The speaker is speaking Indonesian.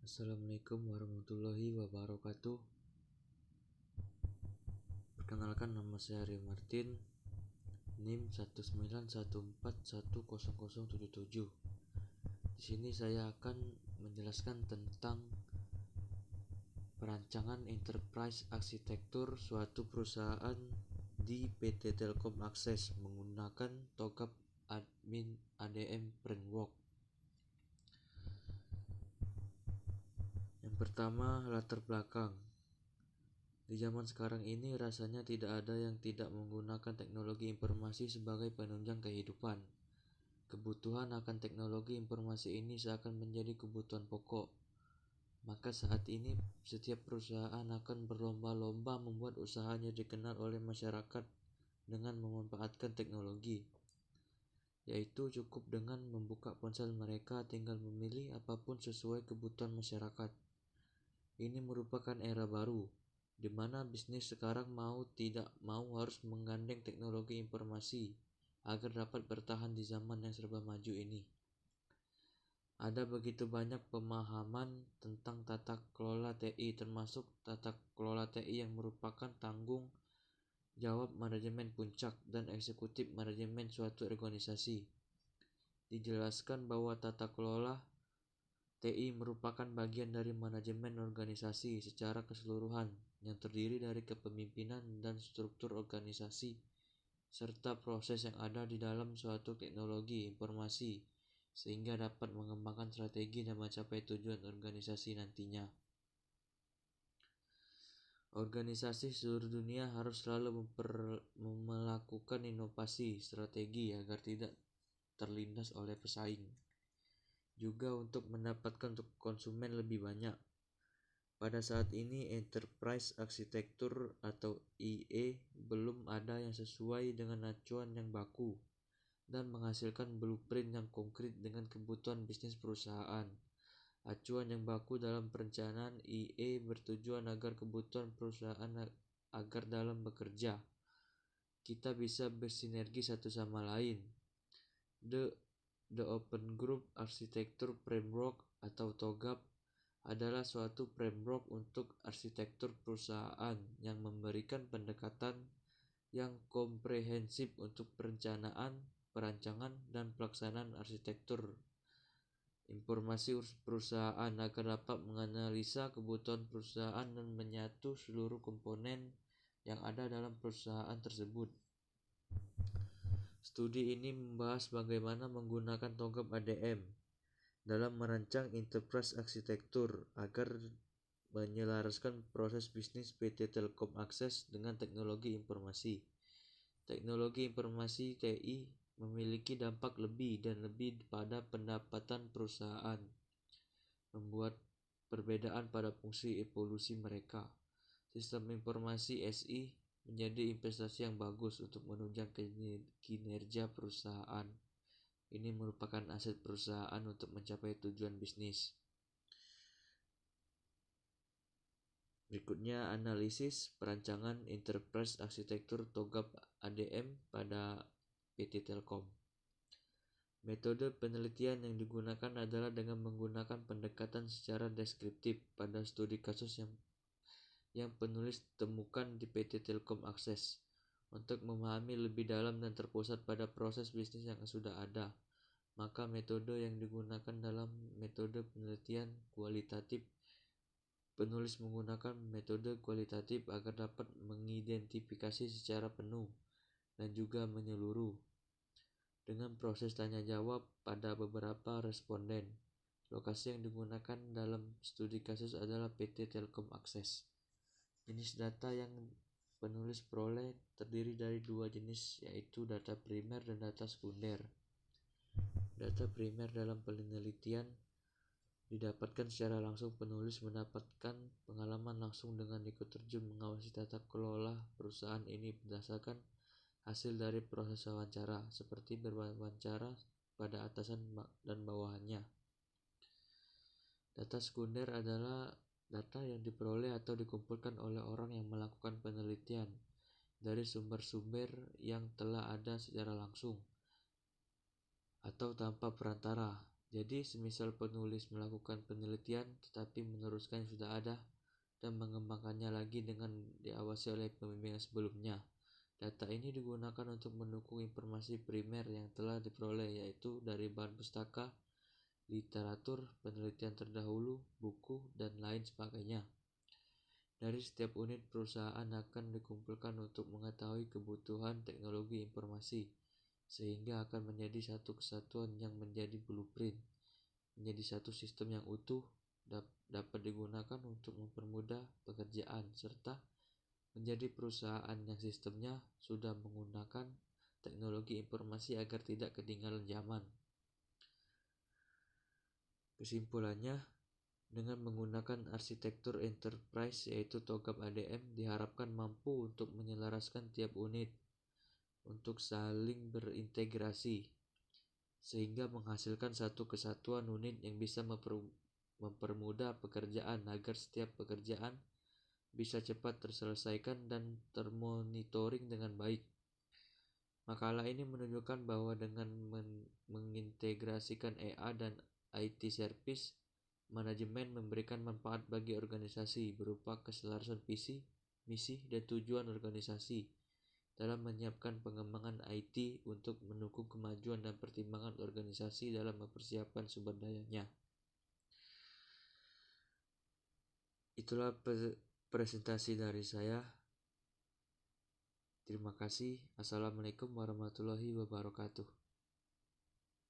Assalamualaikum warahmatullahi wabarakatuh. Perkenalkan, nama saya Rio Martin, NIM 191410077. Di sini saya akan menjelaskan tentang perancangan enterprise arsitektur suatu perusahaan di PT Telkom Akses menggunakan TOGAP Admin ADM Framework. Yang pertama, latar belakang. Di zaman sekarang ini rasanya tidak ada yang tidak menggunakan teknologi informasi sebagai penunjang kehidupan. Kebutuhan akan teknologi informasi ini seakan menjadi kebutuhan pokok. Maka saat ini setiap perusahaan akan berlomba-lomba membuat usahanya dikenal oleh masyarakat dengan memanfaatkan teknologi. Yaitu cukup dengan membuka ponsel mereka, tinggal memilih apapun sesuai kebutuhan masyarakat. Ini merupakan era baru, di mana bisnis sekarang mau tidak mau harus menggandeng teknologi informasi agar dapat bertahan di zaman yang serba maju ini. Ada begitu banyak pemahaman tentang tata kelola TI, termasuk tata kelola TI yang merupakan tanggung jawab manajemen puncak dan eksekutif manajemen suatu organisasi. Dijelaskan bahwa tata kelola TI merupakan bagian dari manajemen organisasi secara keseluruhan yang terdiri dari kepemimpinan dan struktur organisasi serta proses yang ada di dalam suatu teknologi informasi sehingga dapat mengembangkan strategi dan mencapai tujuan organisasi nantinya. Organisasi seluruh dunia harus selalu melakukan inovasi strategi agar tidak terlindas oleh pesaing. Juga untuk mendapatkan konsumen lebih banyak. Pada saat ini Enterprise Architecture atau IE belum ada yang sesuai dengan acuan yang baku dan menghasilkan blueprint yang konkret dengan kebutuhan bisnis perusahaan. Acuan yang baku dalam perencanaan IE bertujuan agar kebutuhan perusahaan agar dalam bekerja kita bisa bersinergi satu sama lain. The Open Group Architecture Framework atau TOGAP adalah suatu framework untuk arsitektur perusahaan yang memberikan pendekatan yang komprehensif untuk perencanaan, perancangan, dan pelaksanaan arsitektur informasi perusahaan agar dapat menganalisa kebutuhan perusahaan dan menyatu seluruh komponen yang ada dalam perusahaan tersebut. Studi ini membahas bagaimana menggunakan TOGAP ADM dalam merancang enterprise arsitektur agar menyelaraskan proses bisnis PT Telkom Akses dengan teknologi informasi. Teknologi informasi TI memiliki dampak lebih dan lebih pada pendapatan perusahaan, membuat perbedaan pada fungsi evolusi mereka. Sistem informasi SI menjadi investasi yang bagus untuk menunjang kinerja perusahaan. Ini merupakan aset perusahaan untuk mencapai tujuan bisnis. Berikutnya analisis perancangan enterprise arsitektur TOGAP ADM pada PT Telkom. Metode penelitian yang digunakan adalah dengan menggunakan pendekatan secara deskriptif pada studi kasus yang penulis temukan di PT Telkom Akses untuk memahami lebih dalam dan terpusat pada proses bisnis yang sudah ada. Maka metode yang digunakan dalam metode penelitian kualitatif. Penulis menggunakan metode kualitatif agar dapat mengidentifikasi secara penuh dan juga menyeluruh dengan proses tanya jawab pada beberapa responden. Lokasi yang digunakan dalam studi kasus adalah PT Telkom Akses. Jenis data yang penulis peroleh terdiri dari dua jenis, yaitu data primer dan data sekunder. Data primer dalam penelitian didapatkan secara langsung. Penulis mendapatkan pengalaman langsung dengan ikut terjun mengawasi tata kelola perusahaan ini berdasarkan hasil dari proses wawancara, seperti berwawancara pada atasan dan bawahannya. Data sekunder adalah data yang diperoleh atau dikumpulkan oleh orang yang melakukan penelitian dari sumber-sumber yang telah ada secara langsung atau tanpa perantara. Jadi, semisal penulis melakukan penelitian tetapi meneruskan yang sudah ada dan mengembangkannya lagi dengan diawasi oleh pembimbing sebelumnya. Data ini digunakan untuk mendukung informasi primer yang telah diperoleh, yaitu dari bahan pustaka, literatur, penelitian terdahulu, buku, dan lain sebagainya. Dari setiap unit perusahaan akan dikumpulkan untuk mengetahui kebutuhan teknologi informasi, sehingga akan menjadi satu kesatuan yang menjadi blueprint, menjadi satu sistem yang utuh, dapat digunakan untuk mempermudah pekerjaan, serta menjadi perusahaan yang sistemnya sudah menggunakan teknologi informasi agar tidak ketinggalan zaman. Kesimpulannya, dengan menggunakan arsitektur enterprise yaitu TOGAP ADM diharapkan mampu untuk menyelaraskan tiap unit untuk saling berintegrasi sehingga menghasilkan satu kesatuan unit yang bisa mempermudah pekerjaan agar setiap pekerjaan bisa cepat terselesaikan dan termonitoring dengan baik. Makalah ini menunjukkan bahwa dengan mengintegrasikan EA dan IT service, manajemen memberikan manfaat bagi organisasi berupa keselarasan visi, misi, dan tujuan organisasi dalam menyiapkan pengembangan IT untuk mendukung kemajuan dan pertimbangan organisasi dalam mempersiapkan sumber dayanya. Itulah presentasi dari saya. Terima kasih. Assalamualaikum warahmatullahi wabarakatuh.